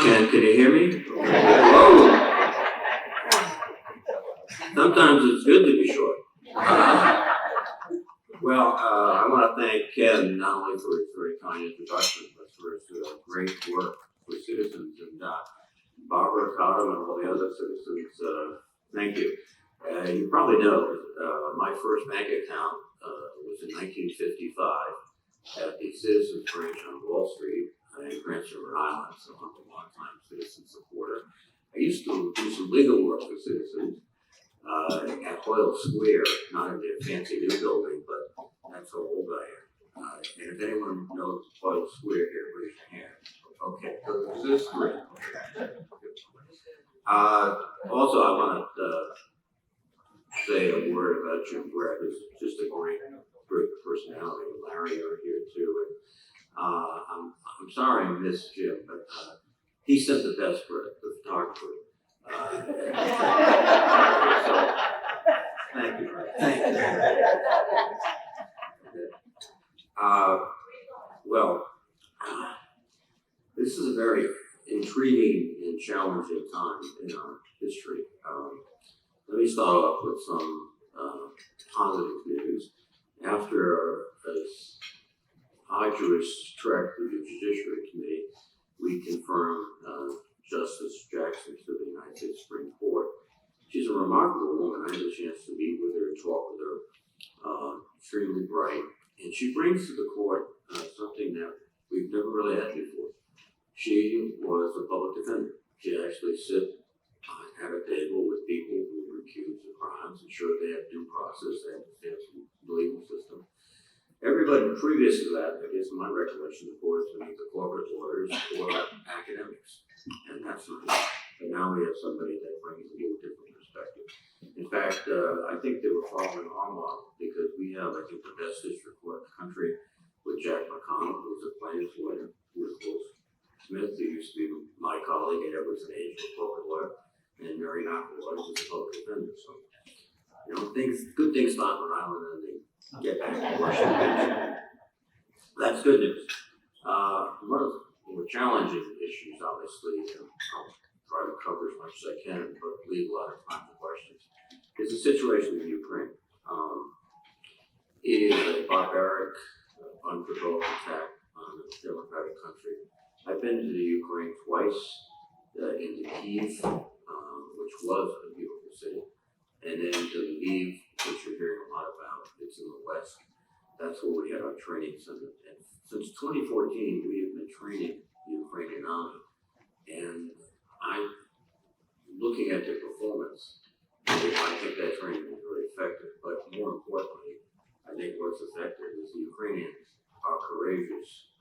Can you hear me? Whoa. Sometimes it's good to be short. I want to thank Ken not only for his very kind introduction, but for his great work for citizens, and Barbara Cottom and all the other citizens. Thank you. You probably know my first bank account was in 1955 at the Citizens Branch on Wall Street in Cranston, Rhode Island, so I'm a long-time citizen supporter. I used to do some legal work for citizens at Hoyle Square, not in their fancy new building, but that's how old I am. And if anyone knows Hoyle Square here, raise your hand. Okay, so this is great. Also, I want to say a word about Jim Brett, who's just a great personality. Larry are here too. And, I'm sorry I missed Jim, but he sent the best Brett, the photographer. So, thank you. Thank you. This is a very intriguing and challenging time in our history. Let me start off with some positive news. After a arduous trek through the Judiciary Committee, we confirmed Justice Jackson to the United States Supreme Court. She's a remarkable woman. I had a chance to meet with her and talk with her. Extremely bright, and she brings to the court something that we've never really had before. She was a public defender. She actually sit at a table with people who were accused of crimes, ensured they had due process, they had some legal system. Everybody previous to that, I guess in my recollection, the court has been either corporate lawyers or academics, and that's nice. But now we have somebody that brings a little different perspective. In fact, I think they were following our model because we have, I think, the best district court in the country with Jack McConnell, who's a plaintiff's lawyer, with Will Smith, who used to be my colleague at Edwards and Age, a corporate lawyer, and Mary McElroy, who's a public defender. So, good things start in Rhode Island and they get back to Washington. That's good news. One of the more challenging issues, obviously, and I'll try to cover as much as I can, but leave a lot of time for questions, is the situation in Ukraine. It is a barbaric, unprovoked attack on a democratic country. I've been to the Ukraine twice, into Kyiv, which was a beautiful city, and then to Lviv, which you're hearing a lot about. It's in the west. That's where we had our training center. And since 2014, we have been training the Ukrainian army, and I'm looking at their performance. I think that training was very effective, but more importantly, I think what's effective is the Ukrainians are courageous,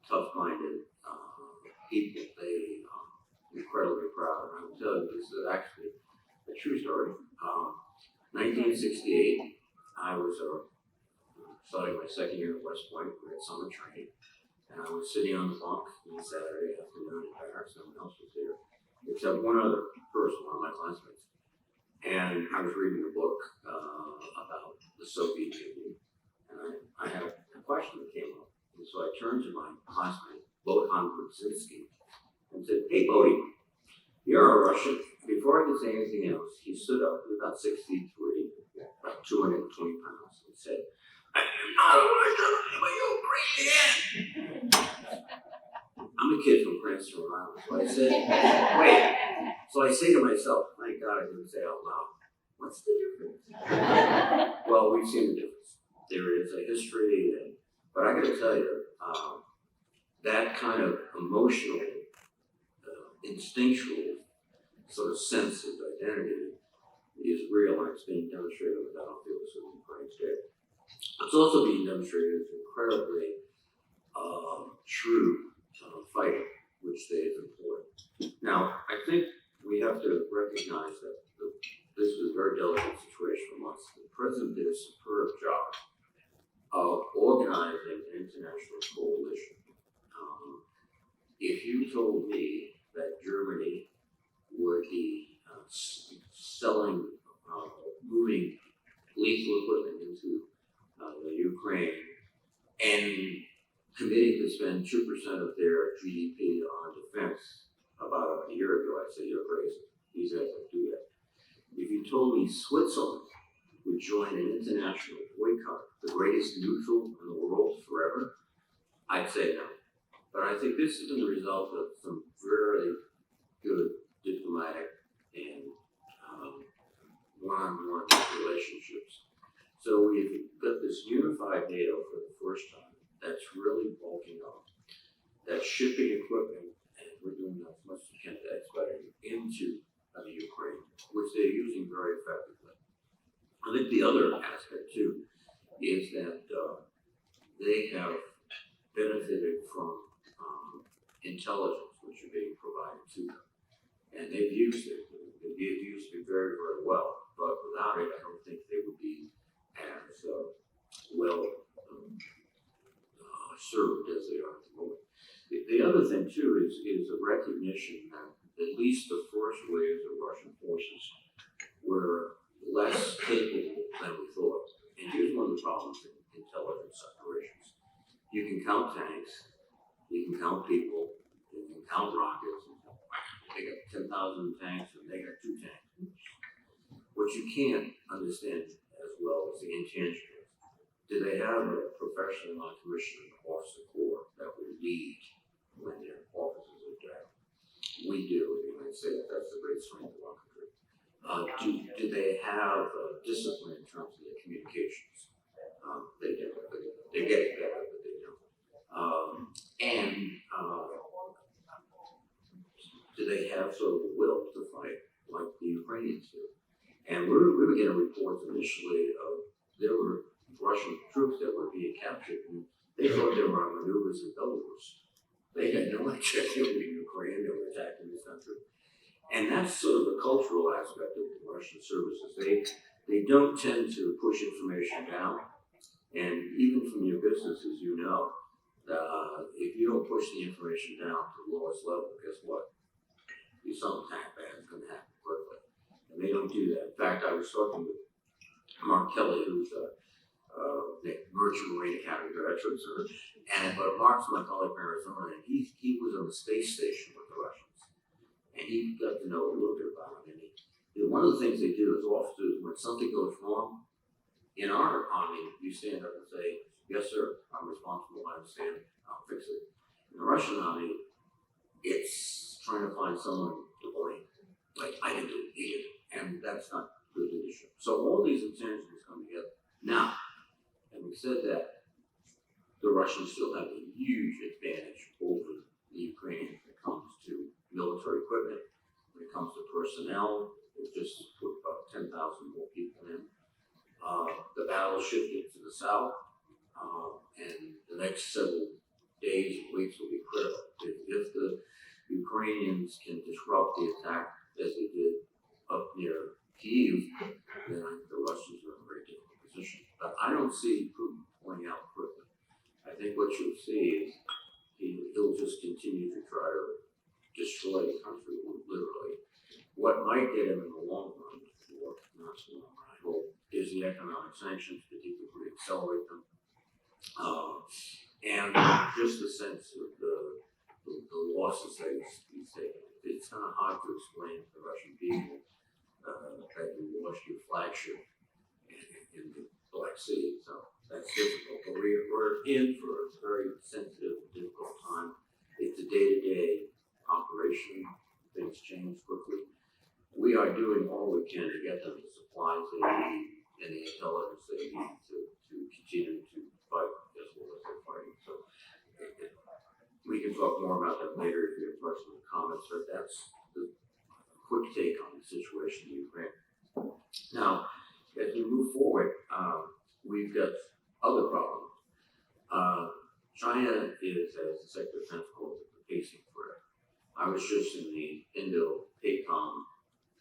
tough-minded people. They are incredibly proud. And I will tell you, this is actually a true story. 1968, I was starting my second year at West Point. We had summer training, and I was sitting on the bunk on Saturday afternoon in barracks. No one else was there, except one other person, one of my classmates. And I was reading a book about the Soviet Union, and I had a question that came up. And so I turned to my classmate, Bohan Brzezinski, and said, "Hey, Bodhi, you're a Russian." Before I could say anything else, he stood up, he was about 6 feet 3, about 220 pounds, and said, "I am not a Russian, I'm a Ukrainian." I'm a kid from Cranston, Rhode Island, so I said, "Wait." So I say to myself, thank God I didn't say out loud, "What's the difference?" Well, we've seen the difference. There is a history, but I got to tell you, that kind of emotional, instinctual sort of sense of identity is real, and it's being demonstrated on the battlefield of Ukraine today. It's also being demonstrated as incredibly true fighting, which they have employed. Now, I think we have to recognize that this was a very delicate situation for us. The president did a superb job of organizing an international coalition. If you told me that Germany would be selling, moving lethal equipment into the Ukraine, and committee could spend 2% of their GDP on defense about a year ago, I'd say you're crazy. These guys don't do that. If you told me Switzerland would join an international boycott, the greatest neutral in the world forever, I'd say no. But I think this has been the result of some very good diplomatic and one-on-one relationships. So we've got this unified NATO for the first time that's really bulking up, that's shipping equipment, and we're doing as much as we can to expedite it into the Ukraine, which they're using very effectively. I think the other aspect too is that they have benefited from intelligence which are being provided to them, and they've used it. They've used it very, very well. But without it, I don't think they would be as well served as they are at the moment. The other thing too is a recognition that at least the first waves of Russian forces were less capable than we thought. And here's one of the problems in intelligence operations. You can count tanks, you can count people, you can count rockets. They got 10,000 tanks and they got 2 tanks. What you can't understand as well is the intangibles. Do they have a professional non-commissioned officer corps that will lead when their officers are down? We do in the United States. That's the great strength of our country. Do they have discipline in terms of their communications? They do. They're getting better, but they don't. Do they have sort of the will to fight like the Ukrainians do? And we were getting reports initially of there were Russian troops that were being captured, and they thought they were on maneuvers in Belarus. They had no idea they were in Ukraine, they were attacking this country. And that's sort of the cultural aspect of the Russian services. They don't tend to push information down. And even from your businesses, you know, if you don't push the information down to the lowest level, guess what? Something bad is going to happen quickly. And they don't do that. In fact, I was talking with Mark Kelly, who's the Merchant Marine Academy graduate, but Mark's my colleague from Arizona, and he was on the space station with the Russians. And he got to know a little bit about them. And one of the things they do as officers, when something goes wrong, in our army, you stand up and say, yes, sir, I'm responsible, I understand, I'll fix it. In the Russian army, it's trying to find someone to blame. Like, I didn't do it, he did. And that's not good leadership. So all these intangibles come together. Now, having said that, the Russians still have a huge advantage over the Ukrainians when it comes to military equipment, when it comes to personnel. They've just put about 10,000 more people in. The battle shifted to the south, and the next several days and weeks will be critical. If the Ukrainians can disrupt the attack as they did up near Kyiv, then the Russians are in a very difficult position. But I don't see Putin pulling out quickly. I think what you'll see is he'll just continue to try to destroy the country, literally. What might get him in the long run, or not so long run, I hope, is the economic sanctions, particularly accelerate them. And just the sense of the losses that he's taken. It's kind of hard to explain to the Russian people that you lost your flagship in the Black Sea. So that's difficult. But we're in for a very sensitive, difficult time. It's a day-to-day operation. Things change quickly. We are doing all we can to get them the supplies they need and the intelligence they need to continue to fight as well as they're fighting. So we can talk more about that later if you have questions or comments, but that's the quick take on the situation in Ukraine. Now, as we move forward, we've got other problems. China is, as the Secretary of Defense calls it, the pacing threat. I was just in the Indo-PACOM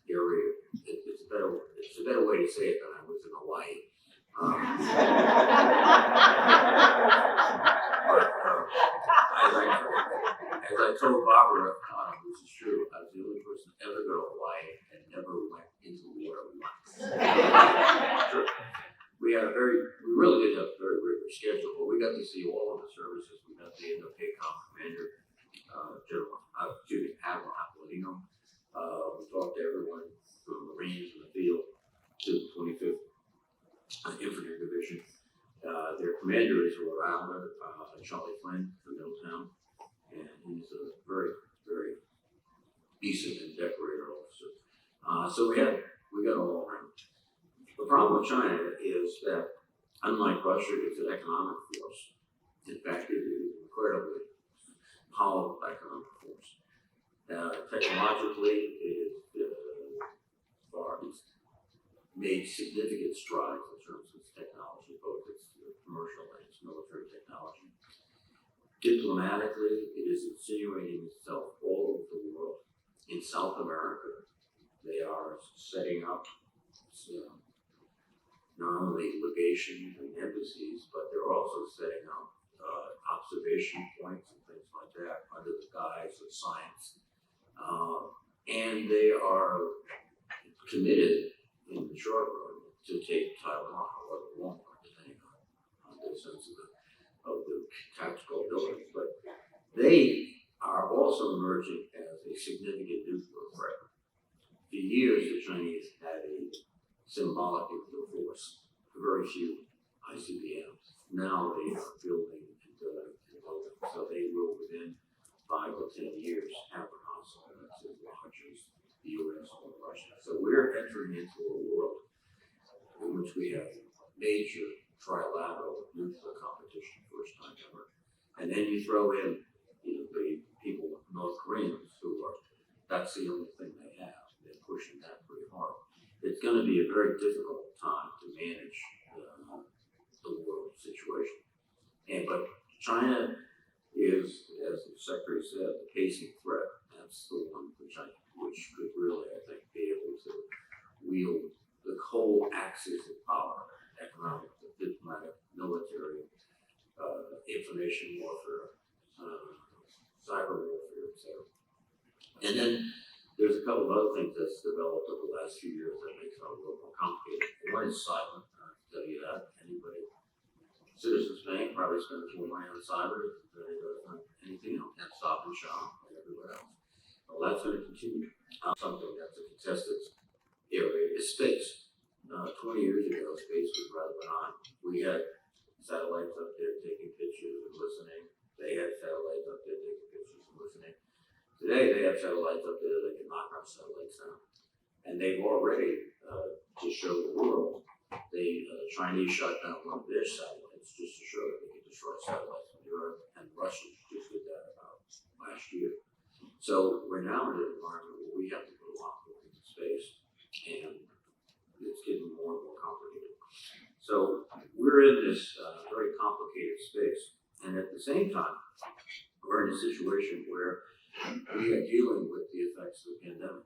area. It's a better way to say it than I was in Hawaii. As I told Barbara, which is true, I was the only person to ever go to Hawaii and never went into the water once. We really did have a very rigorous schedule, but we got to see all of the services. We met the NOPACOM commander, Admiral Apollino. We talked to everyone from the Marines in the field to the 25th Infantry Division. Their commander is a Rhode Islander, Charlie Flynn from Middletown, and he's a very, very decent and decorated officer. So we got all around. The problem with China is that, unlike Russia, it's an economic force. In fact, it is an incredibly powerful economic force. Technologically, it's made significant strides in terms of its technology, both its commercial and its military technology. Diplomatically, it is insinuating itself all over the world. In South America, they are setting up not only legations and embassies, but they're also setting up observation points and things like that under the guise of science. And they are committed in the short run to take Taiwan, or the long run, depending on their sense of the tactical abilities. But they are also emerging as a significant nuclear threat. For years, the Chinese had a symbolic nuclear force, very few ICBMs. Now they are building and building and building. So they will, within 5 to 10 years, have an arsenal that's as large as the US or Russia. So we're entering into a world in which we have major trilateral nuclear competition, first time ever. And then you throw in the people, North Koreans, that's the only thing they have. They're pushing that pretty hard. It's going to be a very difficult time to manage the world situation. But China is, as the Secretary said, the pacing threat. That's the one which could really, I think, be able to wield the whole axis of power: economic, diplomatic, military, information warfare, cyber warfare, etc. And then there's a couple of other things that's developed over the last few years that makes it a little more complicated. One is cyber. I'll tell you that. Anybody, Citizens Bank probably spends more money on cyber than it does on anything else, and Stop and Shop and everywhere else. Well, that's going to continue. Something that's a contested area is space. 20 years ago, space was rather benign. We had satellites up there taking pictures and listening. They had satellites up there taking pictures and listening. Today, they have satellites up there that can knock our satellites down. And they've already, to show the world, the Chinese shut down one of their satellites just to show that they can destroy satellites on the Earth, and Russia just did that about last year. So we're now in an environment where we have to put a lot more into space, and it's getting more and more complicated. So we're in this very complicated space, and at the same time, we're in a situation where we are dealing with the effects of the pandemic.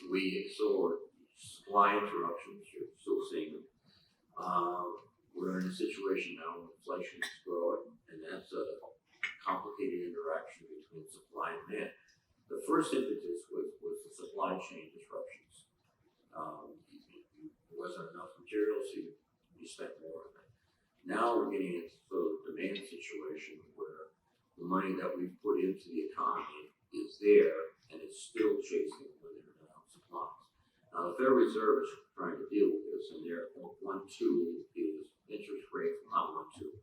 We saw supply interruptions, you're still seeing them. We're in a situation now where inflation is growing, and that's a complicated interaction between supply and demand. The first impetus was the supply chain disruptions. There wasn't enough material, so you spent more of it. Now we're getting into the demand situation where the money that we've put into the economy is there, and it's still chasing limited amount of supplies. Now, the Federal Reserve is trying to deal with this, and their one tool is interest rates. Not one tool.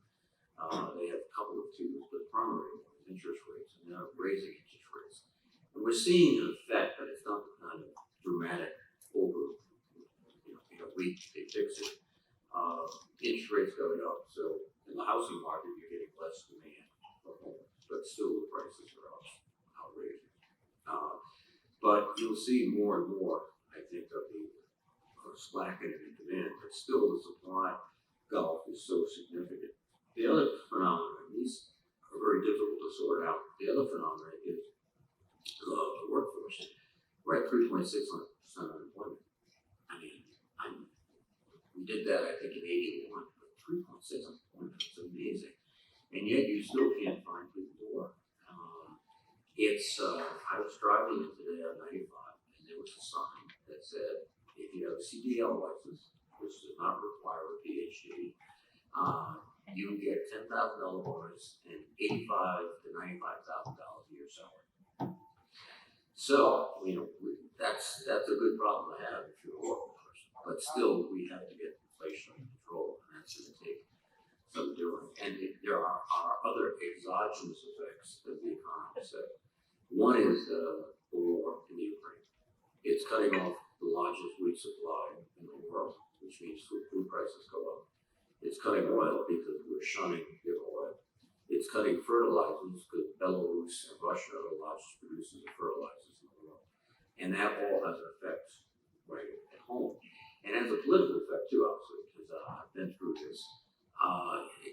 They have a couple of tools, but the primary one is interest rates, and they're raising interest rates. And we're seeing an effect, but it's not the kind of dramatic in a week they fix it. Interest rates going up, so in the housing market, you're getting less demand for homes, but still the prices are up outrageous. But you'll see more and more, I think, of the slackening in demand, but still the supply gulf is so significant. The other phenomenon, and these are very difficult to sort out, the other phenomenon is the workforce. We're at 3.6% unemployment. I mean, we did that, I think, in 81, but 3.6 unemployment is amazing. And yet you still can't find people to work. I was driving in today on 95, and there was a sign that said, if you have a CDL license, which does not require a PhD, you get $10,000 bonus and $85,000 to $95,000 a year salary. So, that's a good problem to have if you're a working person. But still, we have to get inflation under control, and that's going to take some doing. And there are other exogenous effects that the economy said. One is the war in the Ukraine. It's cutting off the largest wheat supply in the world, which means food prices go up. It's cutting oil because we're shunning their oil. It's cutting fertilizers because Belarus and Russia are the largest producers of fertilizers in the world. And that all has an effect right at home. And has a political effect too, obviously, because I've been through this.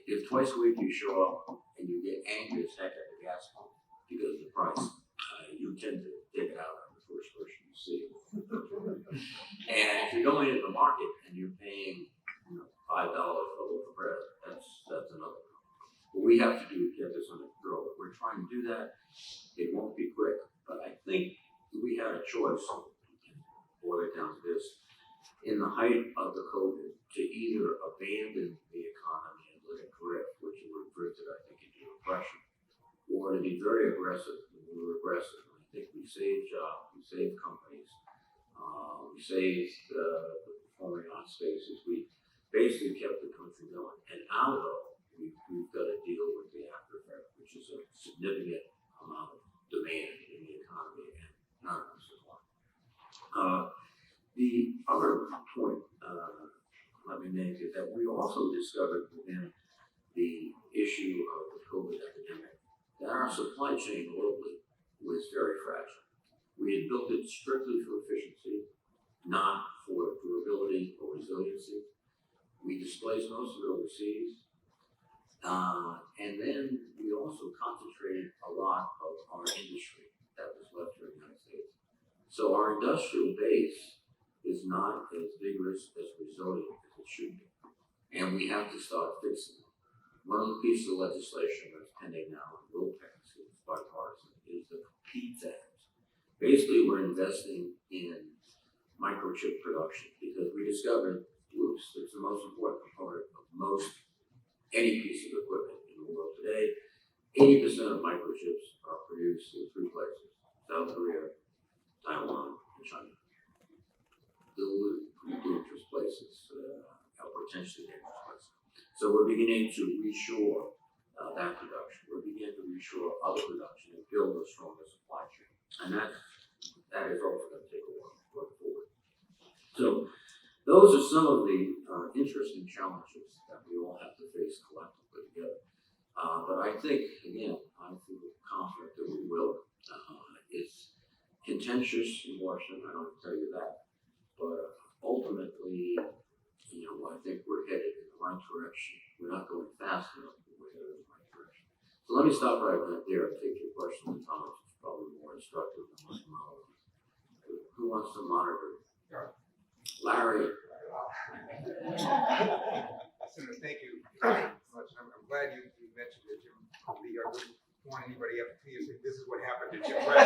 If twice a week you show up and you get angry as heck at the gas pump because of the price, you tend to take it out on the first person you see. And if you're going into the market and you're paying $5 for a loaf of bread, that's another problem. What we have to do to get this under control, we're trying to do that. It won't be quick, but I think we had a choice, boil it down to this, in the height of the COVID, to either abandon the economy and let it drift, which would have drifted, I think, into depression, or to be very aggressive. We were aggressive. I think we saved jobs, we saved companies, we saved the performing arts spaces. We basically kept the country going. And now, though, we've got to deal with the after effect, which is a significant amount of demand in the economy and not enough supply. The other point let me make is that we also discovered within the issue of the COVID epidemic that our supply chain globally was very fragile. We had built it strictly for efficiency, not for durability or resiliency. We displaced most of it overseas. And then we also concentrated a lot of our industry that was left here in the United States. So our industrial base is not as vigorous, as resilient as it should be. And we have to start fixing it. One of the pieces of legislation that's pending now and will pass, it's bipartisan, is the PEATS Act. Basically, we're investing in microchip production because we discovered, it's the most important part of any piece of equipment in the world today. 80% of microchips are produced in 3 places: South Korea, Taiwan, and China. The dangerous places, potentially dangerous places. So we're beginning to reshore that production. We're beginning to reshore other production and build a stronger supply chain. And that is also going to take a while going forward. So those are some of the interesting challenges that we all have to face collectively together. But I think, again, I feel confident that we will. It's contentious in Washington, I don't tell you that. But ultimately, I think we're headed in the right direction. We're not going fast enough, but we're headed in the right direction. So let me stop right there and take your question, Thomas. It's probably more instructive than my monologue. Who wants to monitor? Larry. Senator, thank you very much. I'm glad you mentioned that Jim Lee. I wouldn't want anybody up to you saying this is what happened to Jim Lee.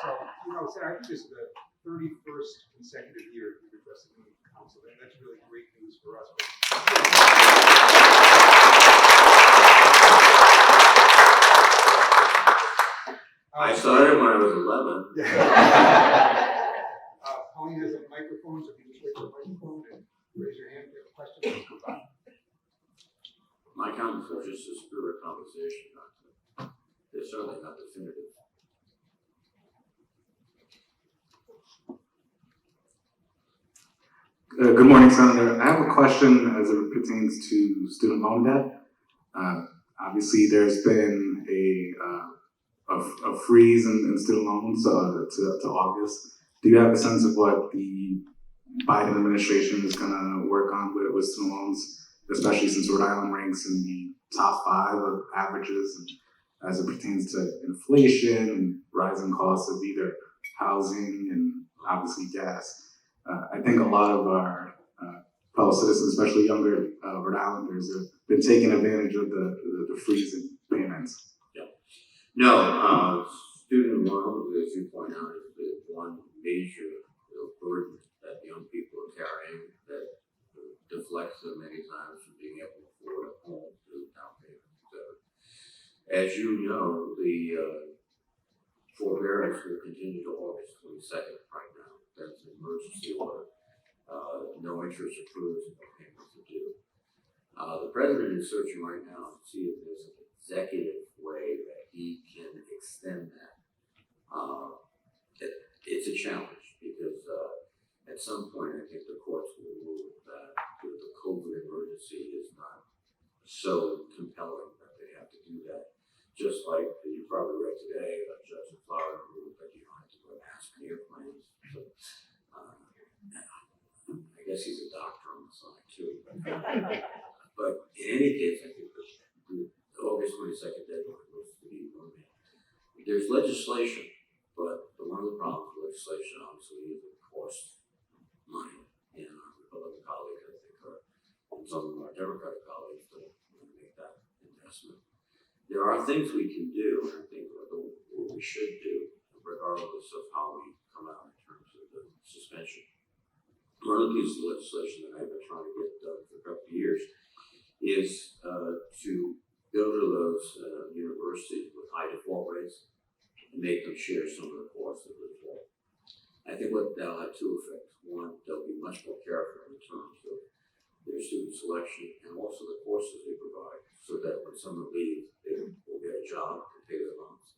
So, Senator, I think this is the 31st consecutive year you've addressed the council, and that's really great news for us. I started when I was 11. Pauline has a microphone, so if you just wait for the microphone and raise your hand if you have a question. My comments are just a spirit conversation. They're certainly not definitive. Good morning, Senator. I have a question as it pertains to student loan debt. Obviously, there's been a freeze in student loans to August. Do you have a sense of what the Biden administration is going to work on with student loans, especially since Rhode Island ranks in the top 5 of averages and as it pertains to inflation and rising costs of either housing and obviously gas? I think a lot of our fellow citizens, especially younger Rhode Islanders, have been taking advantage of the freezing payments. Yeah. No, student loans, as you point out, is the one major burden that young people are carrying that deflects many times from being able to afford a home through down payment, etc. As you know, the forbearance will continue to August 22nd right now. That's an emergency order. No interest accrues and no payments are due. The president is searching right now to see if there's an executive way that he can extend that. It's a challenge because at some point I think the courts will rule that the COVID emergency is not so compelling that they have to do that. Just like you probably read today, a judge in Florida ruled that you don't have to wear masks on airplanes. So, I guess he's a doctor on the side too. But in any case, I think the August 22nd deadline was to be eliminated. There's legislation, but one of the problems with legislation obviously is it costs money. And our Republican colleagues, I think, and some of our Democratic colleagues don't want to make that investment. There are things we can do, and I think what we should do, regardless of how we come out in terms of the suspension. One of the pieces of legislation that I've been trying to get done for a couple of years is to go to those universities with high default rates and make them share some of the costs of the default. I think that'll have two effects. One, they'll be much more careful in terms of their student selection and also the courses they provide, so that when someone leaves, they will get a job and pay their loans.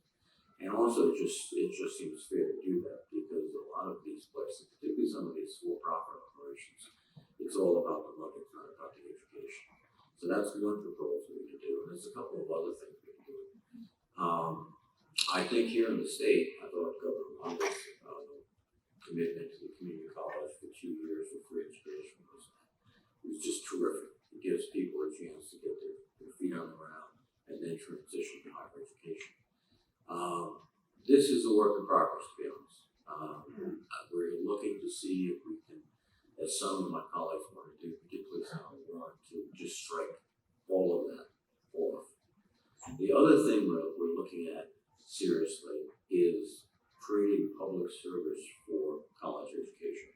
And also, it just seems fair to do that because a lot of these places, particularly some of these for-profit operations, it's all about the money, it's not about the education. So that's one proposal we can do, and there's a couple of other things we can do. I think here in the state, I thought Governor Longo's commitment to the community college for 2 years for free education was just terrific. It gives people a chance to get their feet on the ground and then transition to higher education. This is a work in progress, to be honest. We're looking to see if we can, as some of my colleagues want to do, particularly some of them want to just strike all of that off. The other thing we're looking at seriously is creating public service for college education.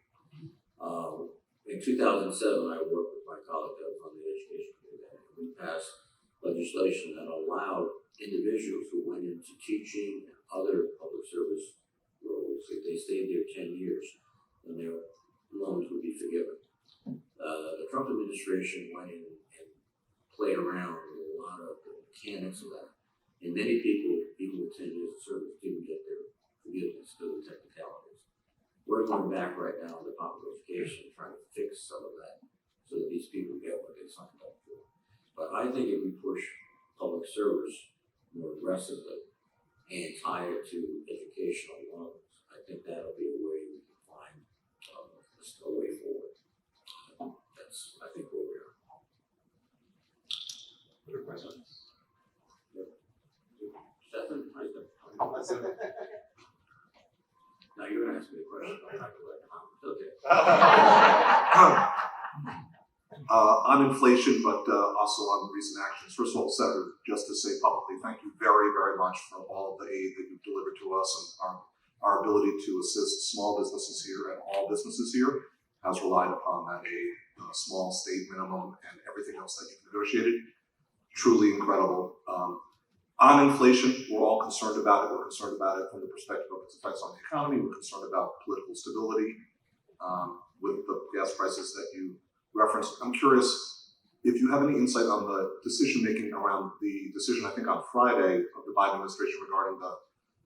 In 2007, I worked with my colleague that was on the education committee, and we passed legislation that allowed individuals who went into teaching and other public service roles, if they stayed there 10 years, then their loans would be forgiven. The Trump administration went in and played around with a lot of the mechanics of that. And many people, even with 10 years of service, didn't get their forgiveness because of technicalities. We're going back right now in the Department of Education trying to fix some of that so that these people get what they signed up for. But I think if we push public service more aggressively and tie it to educational loans, I think that'll be a way we can find a way forward. That's, I think, where we are. Other questions? Stefan, now you're going to ask me a question. I'm not going to let okay. On inflation, but also on recent actions. First of all, Senator, just to say publicly, thank you very, very much for all of the aid that you've delivered to us, and our ability to assist small businesses here and all businesses here has relied upon that aid, small state minimum, and everything else that you've negotiated. Truly incredible. On inflation, we're all concerned about it. We're concerned about it from the perspective of its effects on the economy. We're concerned about political stability with the gas prices that you referenced. I'm curious if you have any insight on the decision-making around the decision, I think on Friday, of the Biden administration regarding the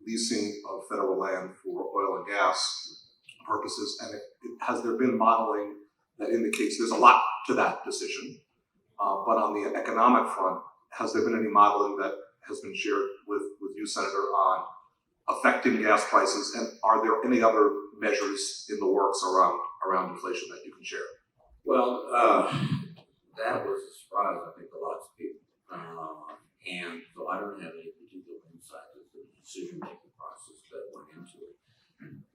leasing of federal land for oil and gas purposes, and has there been modeling that indicates there's a lot to that decision, but on the economic front, has there been any modeling that has been shared with you, Senator, on affecting gas prices, and are there any other measures in the works around inflation that you can share? Well, that was a surprise, I think, to lots of people. And so I don't have any particular insight into the decision-making process that went into it.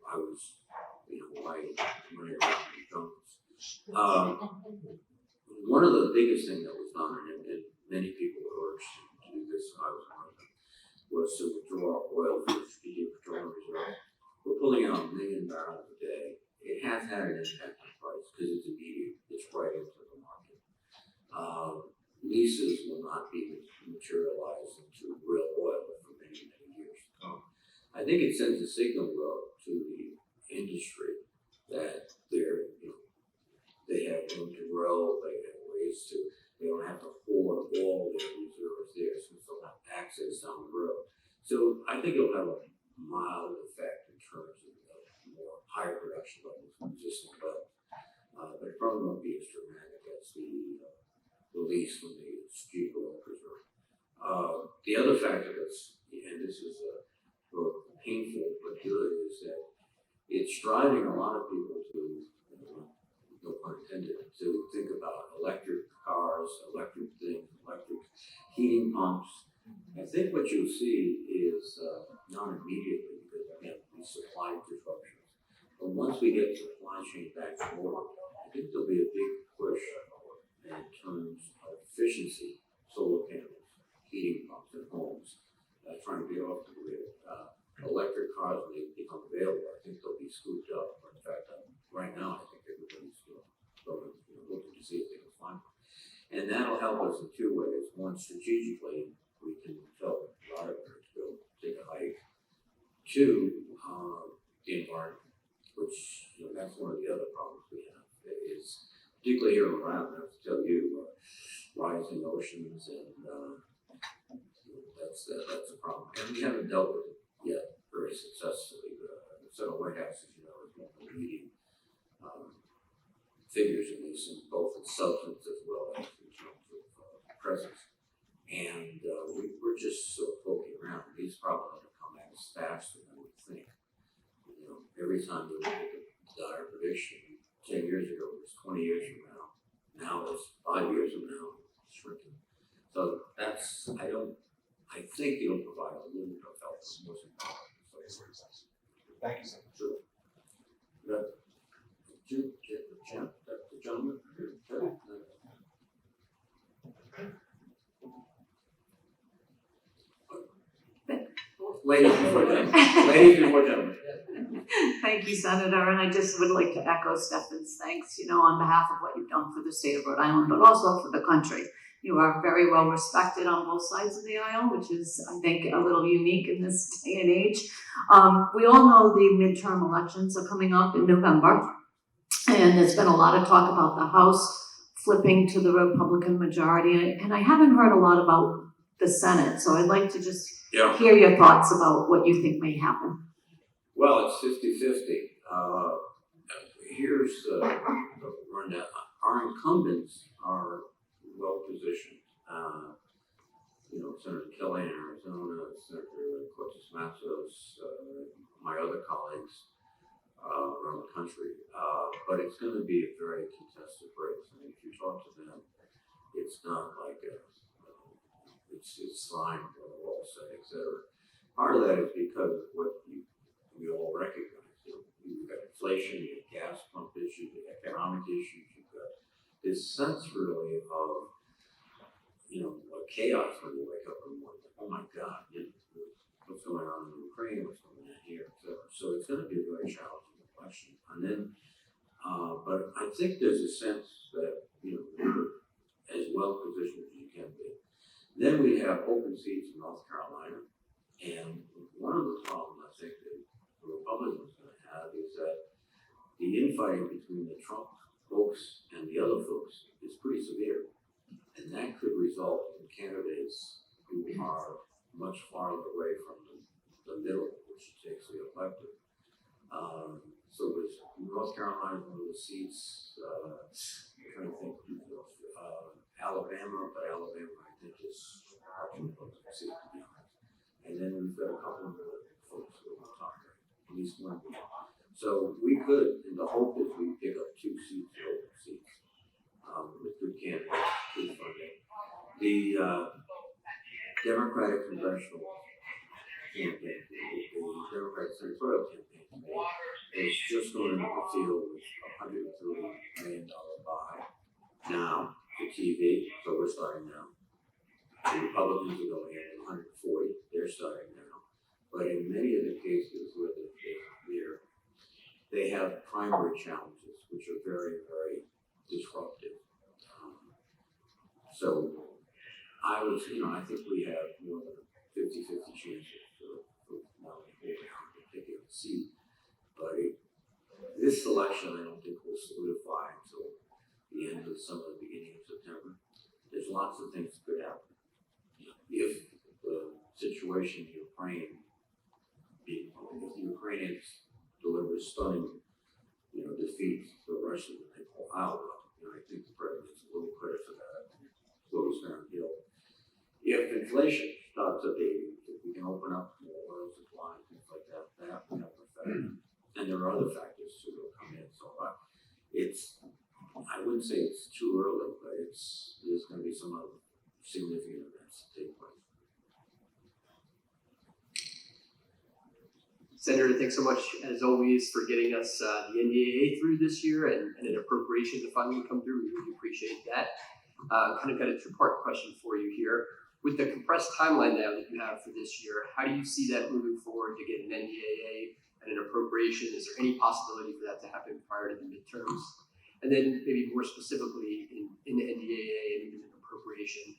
I was, running around in Jones. One of the biggest things that was done, and many people urged to do this, and I was one of them, was to withdraw oil from the Strategic Petroleum Reserve. We're pulling out 1 million barrels a day. It has had an impact on price because it's immediate. It's right into the market. leases will not be materialized into real oil for many, many years to come. I think it sends a signal though to the industry that they have room to grow, they have ways to, they don't have to hoard all their reserves there since they'll have access down the road. So I think it'll have a mild effect in terms of more higher production levels from existing wells. But it probably won't be as dramatic as the release from the cheap oil preserve. The other factor that's, and this is both painful but good, is that it's driving a lot of people to, no pun intended, to think about electric cars, electric things, electric heating pumps. I think what you'll see is not immediately, because again, these supply disruptions, but once we get supply chain back to normal, I think there'll be a big push in terms of efficiency, solar panels, heating pumps in homes, trying to get off the grid. Electric cars, when they become available, I think they'll be scooped up. In fact, right now, I think everybody's looking to see if they can find one. And that'll help us in two ways. One, strategically, we can tell a lot of them to go take a hike. Two, the environment, which that's one of the other problems we have, is particularly here around. I have to tell you, rising oceans, and that's a problem. And we haven't dealt with it yet very successfully. So White House, as you know, is one of the leading figures in this, in both in substance as well as in terms of presence. And we're just sort of poking around. These problems are coming at us faster than we think. Every time we look at the dire prediction, 10 years ago it was 20 years from now. Now it's 5 years from now, it's shrinking. So I think it'll provide a little bit of help. Most important. Thank you, sir. Sure. The gentleman. Ladies before gentlemen. Thank you, Senator, and I just would like to echo Stefan's thanks, on behalf of what you've done for the state of Rhode Island, but also for the country. You are very well respected on both sides of the aisle, which is, I think, a little unique in this day and age. We all know the midterm elections are coming up in November, and there's been a lot of talk about the House flipping to the Republican majority, and I haven't heard a lot about the Senate, so I'd like to just hear your thoughts about what you think may happen. Well, it's 50-50. Here's the rundown. Our incumbents are well positioned. Senator Kelly in Arizona, Senator Cortez Matos, my other colleagues around the country. But it's going to be a very contested race. I mean, if you talk to them, it's not like it's fine, we're all set, etc. Part of that is because of what we all recognize. You've got inflation, you've got gas pump issues, you've got economic issues, you've got this sense really of chaos when you wake up in the morning. Oh my God, what's going on in Ukraine, what's going on here, etc. So it's going to be a very challenging election. And then, but I think there's a sense that we're as well positioned as you can be. Then we have open seats in North Carolina, and one of the problems I think that the Republicans are going to have is that the infighting between the Trump folks and the other folks is pretty severe, and that could result in candidates who are much farther away from the middle, which takes the electorate. So with North Carolina, one of the seats, I'm trying to think, Alabama, but Alabama I think is actually close to the seat, to be honest. And then we've got a couple of other folks who are talking, at least one. So we could, and the hope is we pick up 2 seats, open seats, with good candidates, good funding. The Democratic congressional campaign, the Democratic senatorial campaign committee is just going into the field with $130 million buy now for TV, so we're starting now. The Republicans are going in at 140, they're starting now. But in many of the cases where they have primary challenges, which are very, very disruptive. So I was, I think we have more than a 50-50 chance of not holding out a particular seat. But this election, I don't think will solidify until the end of summer, beginning of September. There's lots of things that could happen. If the situation in Ukraine, if the Ukrainians deliver stunning, defeat to the Russians and they pull out, I think the president's a little credit for that. Slows downhill. If inflation starts abating, if we can open up more oil supply, things like that, that will have an effect. And there are other factors too that will come in. So I wouldn't say it's too early, but there's going to be some other significant events that take place. Senator, thanks so much, as always, for getting us the NDAA through this year and an appropriation to finally come through. We really appreciate that. Kind of got a two-part question for you here. With the compressed timeline now that you have for this year, how do you see that moving forward to get an NDAA and an appropriation? Is there any possibility for that to happen prior to the midterms? And then maybe more specifically in the NDAA and even an appropriation,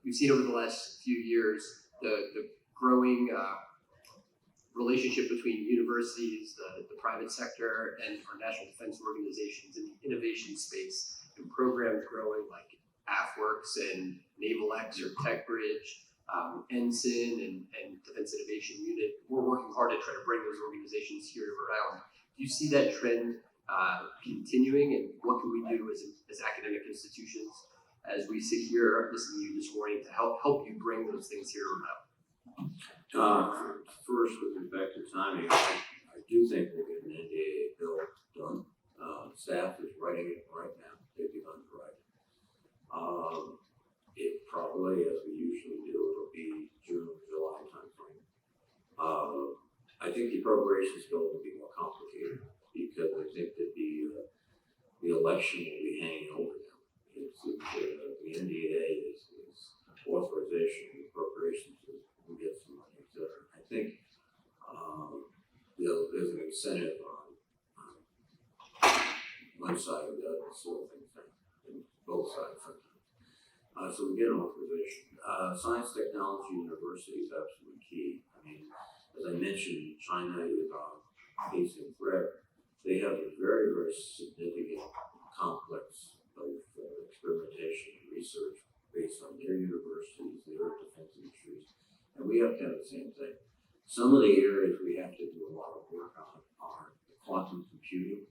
we've seen over the last few years the growing relationship between universities, the private sector, and our national defense organizations in the innovation space, and programs growing like AFWorks and NavalX or TechBridge, Ensign and Defense Innovation Unit. We're working hard to try to bring those organizations here around. Do you see that trend continuing, and what can we do as academic institutions as we sit here listening to you this morning to help you bring those things here around? First, with respect to timing, I do think we'll get an NDAA bill done. Staff is writing it right now. They've begun to write it. It probably, as we usually do, it'll be June, July timeframe. I think the appropriations bill will be more complicated because I think that the election will be hanging over them. The NDAA is authorization, the appropriations is who gets the money, etc. I think there's an incentive on one side or the other to slow things down, and both sides sometimes. So we get an authorization. Science, technology, university is absolutely key. I mean, as I mentioned, China is facing threat. They have a very, very significant complex of experimentation and research based on their universities, their defense industries, and we have to have the same thing. Some of the areas we have to do a lot of work on are quantum computing,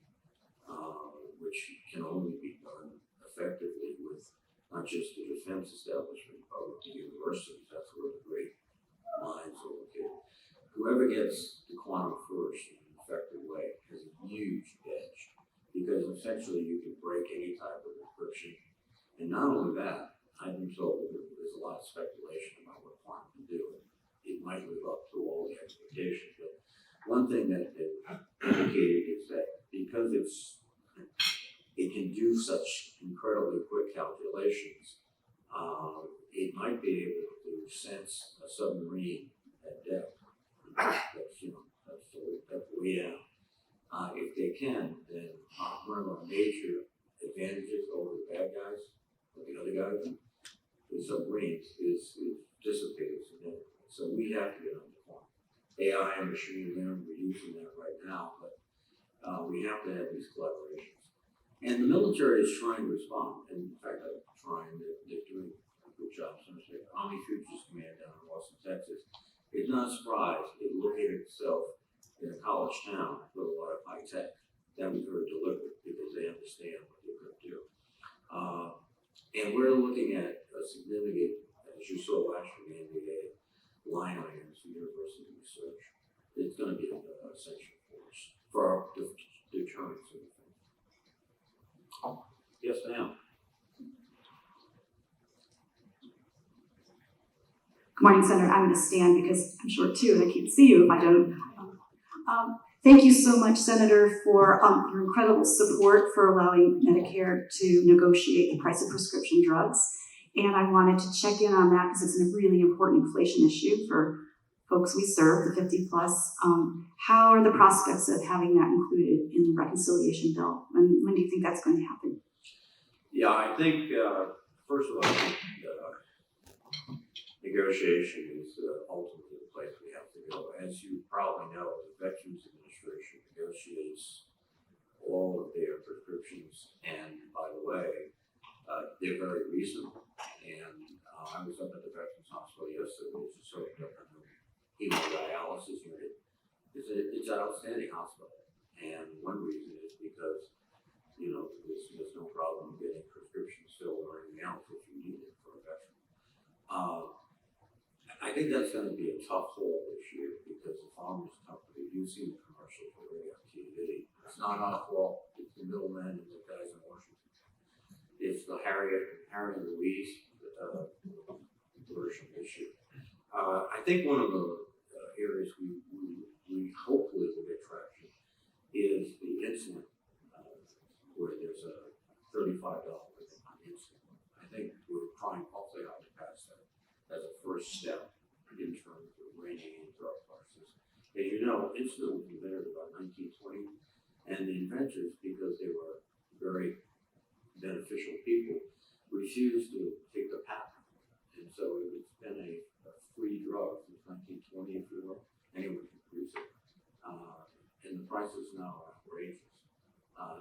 which can only be done effectively with not just the defense establishment, but with the universities. That's where the great minds are located. Whoever gets the quantum first in an effective way has a huge edge, because essentially you can break any type of encryption. And not only that, I've been told that there's a lot of speculation about what quantum can do. It might live up to all the expectations, but one thing that they indicated is that because it can do such incredibly quick calculations, it might be able to sense a submarine at depth. That's what we have. If they can, then one of our major advantages over the bad guys, or the other guys, the submarines is dissipated significantly. So we have to get on the quantum. AI and machine learning, we're using that right now, but we have to have these collaborations. And the military is trying to respond. And in fact, they're doing a good job. So the Army Futures Command down in Austin, Texas, it's not a surprise. It located itself in a college town with a lot of high tech. That was very deliberate because they understand what they're going to do. And we're looking at a significant, as you saw last year, the NDA line items for university research. It's going to be essential for us, for our deterrence of the thing. Yes, ma'am. Good morning, Senator. I'm going to stand because I'm short too, and I can't see you if I don't. Thank you so much, Senator, for your incredible support for allowing Medicare to negotiate the price of prescription drugs. And I wanted to check in on that because it's a really important inflation issue for folks we serve, the 50 plus. How are the prospects of having that included in the reconciliation bill? When do you think that's going to happen? Yeah, I think, first of all, I think negotiation is ultimately the place we have to go. As you probably know, the Veterans Administration negotiates all of their prescriptions, and by the way, they're very reasonable. And I was up at the Veterans Hospital yesterday, which is sort of a hemodialysis unit. It's an outstanding hospital, and one reason is because there's no problem getting prescriptions filled or anything else if you need it for a veteran. I think that's going to be a tough haul this year because the farmers' company, you've seen the commercials already on TV. It's not our fault. It's the middlemen and the guys in Washington. It's the Harry and Louise version issue. I think one of the areas we hopefully will get traction is the insulin, where there's a $35 limit on insulin. I think we're trying awfully hard to pass that as a first step in terms of reining in drug prices. As you know, insulin was invented about 1920, and the inventors, because they were very beneficial people, refused to take the patent. And so it's been a free drug since 1920, if you will. Anyone can produce it. And the prices now are outrageous.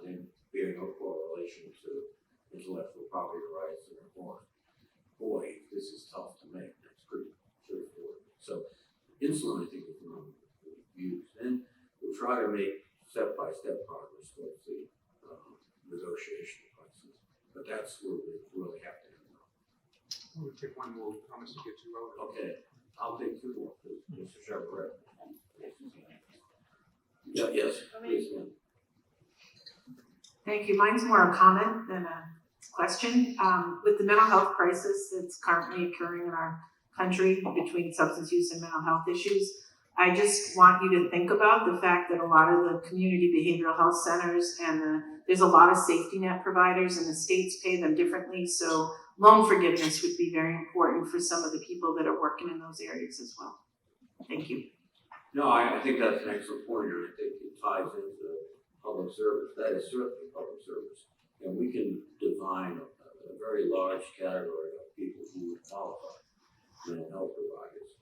They bear no correlation to intellectual property rights or more. Boy, this is tough to make. That's pretty straightforward. So insulin, I think, is the one we've used. Then we'll try to make step-by-step progress towards the negotiation prices. But that's where we really have to end up. We'll take one more, promise to get you over. Okay, I'll take two more, Mr. Shepherd. Yeah, yes, please, ma'am. Thank you. Mine's more a comment than a question. With the mental health crisis that's currently occurring in our country between substance use and mental health issues, I just want you to think about the fact that a lot of the community behavioral health centers and there's a lot of safety net providers and the states pay them differently. So loan forgiveness would be very important for some of the people that are working in those areas as well. Thank you. No, I think that's an excellent point, and I think it ties into public service. That is certainly public service. And we can define a very large category of people who would qualify: mental health providers,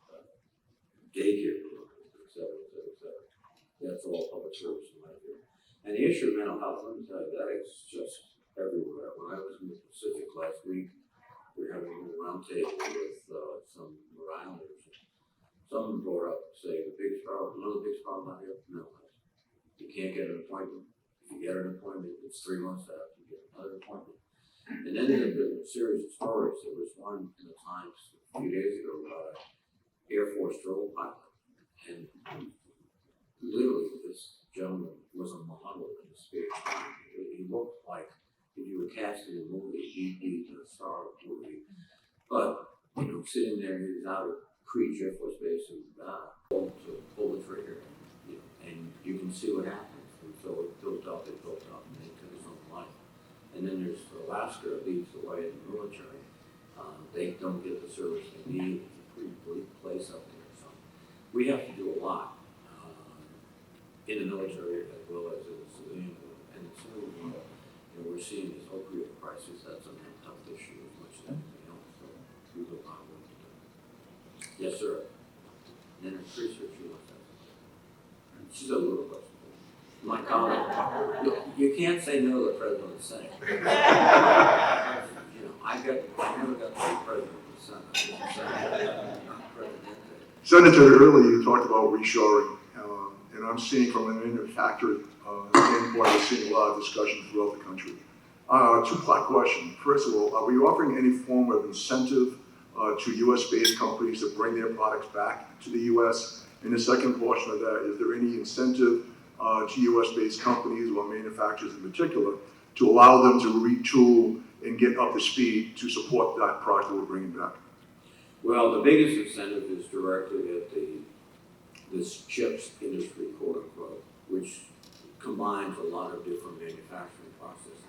daycare providers, et cetera, et cetera, et cetera. That's all public service in my view. And the issue of mental health, let me tell you, that is just everywhere. When I was in the Pacific last week, we were having a roundtable with some Rhode Islanders. Someone brought up, say, one of the biggest problems out here, mental health. You can't get an appointment. If you get an appointment, it's 3 months after you get another appointment. And then there's a series of stories. There was one in the Times a few days ago about an Air Force drone pilot. And literally, this gentleman was a model in the space. He looked like if you were casting a movie, he'd be the star of the movie. But, sitting there, he was out of Creech Air Force Base and to pull the trigger, and you can see what happens. And so it built up, and he took his own life. And then there's Alaska, leads the way in the military. They don't get the service they need. It's a pretty bleak place up there. So we have to do a lot in the military as well as in the civilian world. And the civilian world, we're seeing this opioid crisis. That's a mental health issue as much as anything else. So we have a lot of work to do. Yes, sir. And then there's research you want to say. She's a little question. My colleague, you can't say no to the president of the Senate. I never got to be president of the Senate. Senator, earlier you talked about reshoring, and I'm seeing from an manufacturing standpoint, we're seeing a lot of discussion throughout the country. Two-part question. First of all, are we offering any form of incentive to U.S.-based companies to bring their products back to the U.S.? And the second portion of that, is there any incentive to U.S.-based companies or manufacturers in particular to allow them to retool and get up to speed to support that product that we're bringing back? Well, the biggest incentive is directed at this chips industry, quote unquote, which combines a lot of different manufacturing processes.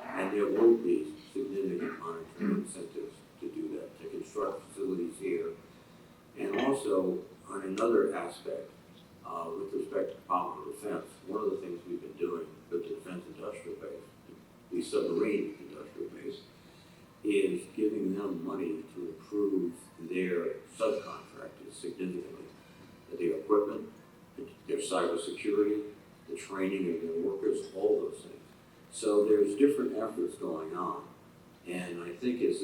And there will be significant monetary incentives to do that, to construct facilities here. And also, on another aspect, with respect to Department of Defense, one of the things we've been doing with the defense industrial base, the submarine industrial base, is giving them money to improve their significantly. Their equipment, their cybersecurity, the training of their workers, all those things. So there's different efforts going on. And I think as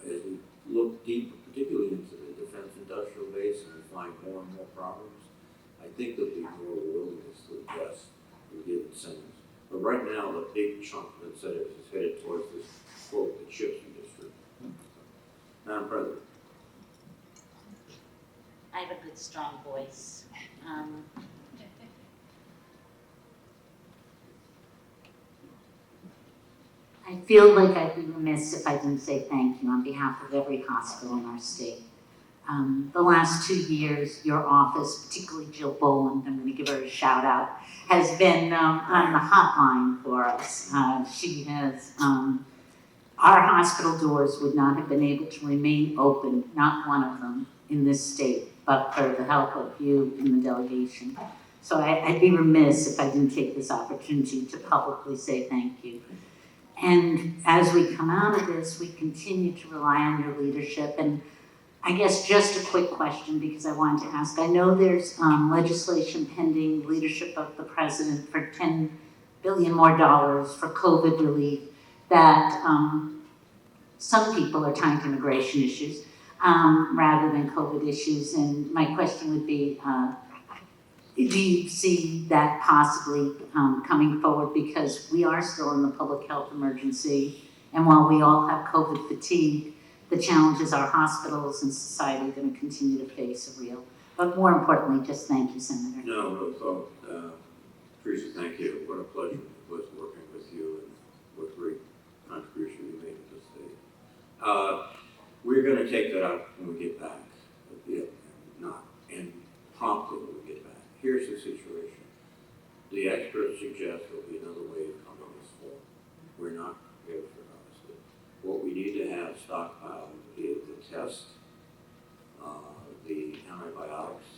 we look deep, particularly into the defense industrial base, and we find more and more problems, I think there'll be more willingness to invest and give incentives. But right now, the big chunk of incentives is headed towards this, quote, the chips industry. Madam President. I have a good, strong voice. I feel like I'd be remiss if I didn't say thank you on behalf of every hospital in our state. The last 2 years, your office, particularly Jill Boland, I'm going to give her a shout out, has been on the hotline for us. She has, our hospital doors would not have been able to remain open, not one of them, in this state, but for the help of you and the delegation. So I'd be remiss if I didn't take this opportunity to publicly say thank you. And as we come out of this, we continue to rely on your leadership. And I guess just a quick question, because I wanted to ask. I know there's legislation pending, leadership of the president, for $10 billion more for COVID relief that some people are tying to immigration issues rather than COVID issues. And my question would be, do you see that possibly coming forward? Because we are still in the public health emergency, and while we all have COVID fatigue, the challenges our hospitals and society are going to continue to face are real. But more importantly, just thank you, Senator. No, Teresa, thank you. What a pleasure it was working with you, and what great contribution you made to this state. We're going to take that up when we get back, and promptly when we get back. Here's the situation. The experts suggest there'll be another wave coming this fall. We're not prepared for it, honestly. What we need to have stockpiled is the test, the antibiotics,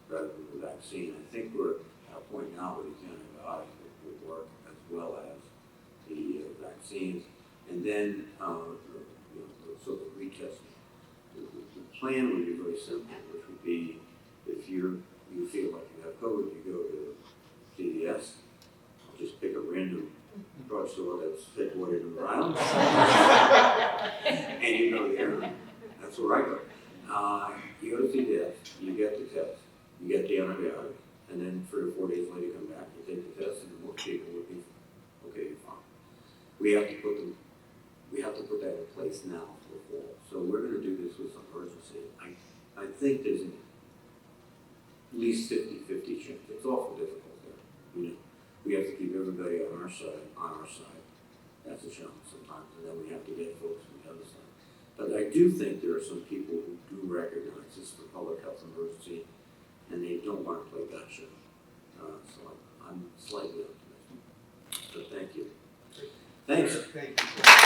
rather than the vaccine. I think we're at a point now where these antibiotics will work as well as the vaccines, and then so the retesting. The plan would be very simple, which would be if you feel like you have COVID, you go to CVS. I'll just pick a random drugstore that's headquartered in Rhode Island, and you go there. That's where I go. You go to CVS, you get the test, you get the antibiotic, and then 3 or 4 days later you come back, you take the test, and most people would be okay, you're fine. We have to put that in place now for the fall. So we're going to do this with some urgency. I think there's at least 50-50 chance. It's awful difficult there. We have to keep everybody on our side. That's a challenge sometimes, and then we have to get folks on the other side. But I do think there are some people who do recognize this is a public health emergency, and they don't want to play gotcha. So I'm slightly optimistic. So thank you. Thanks. Thank you.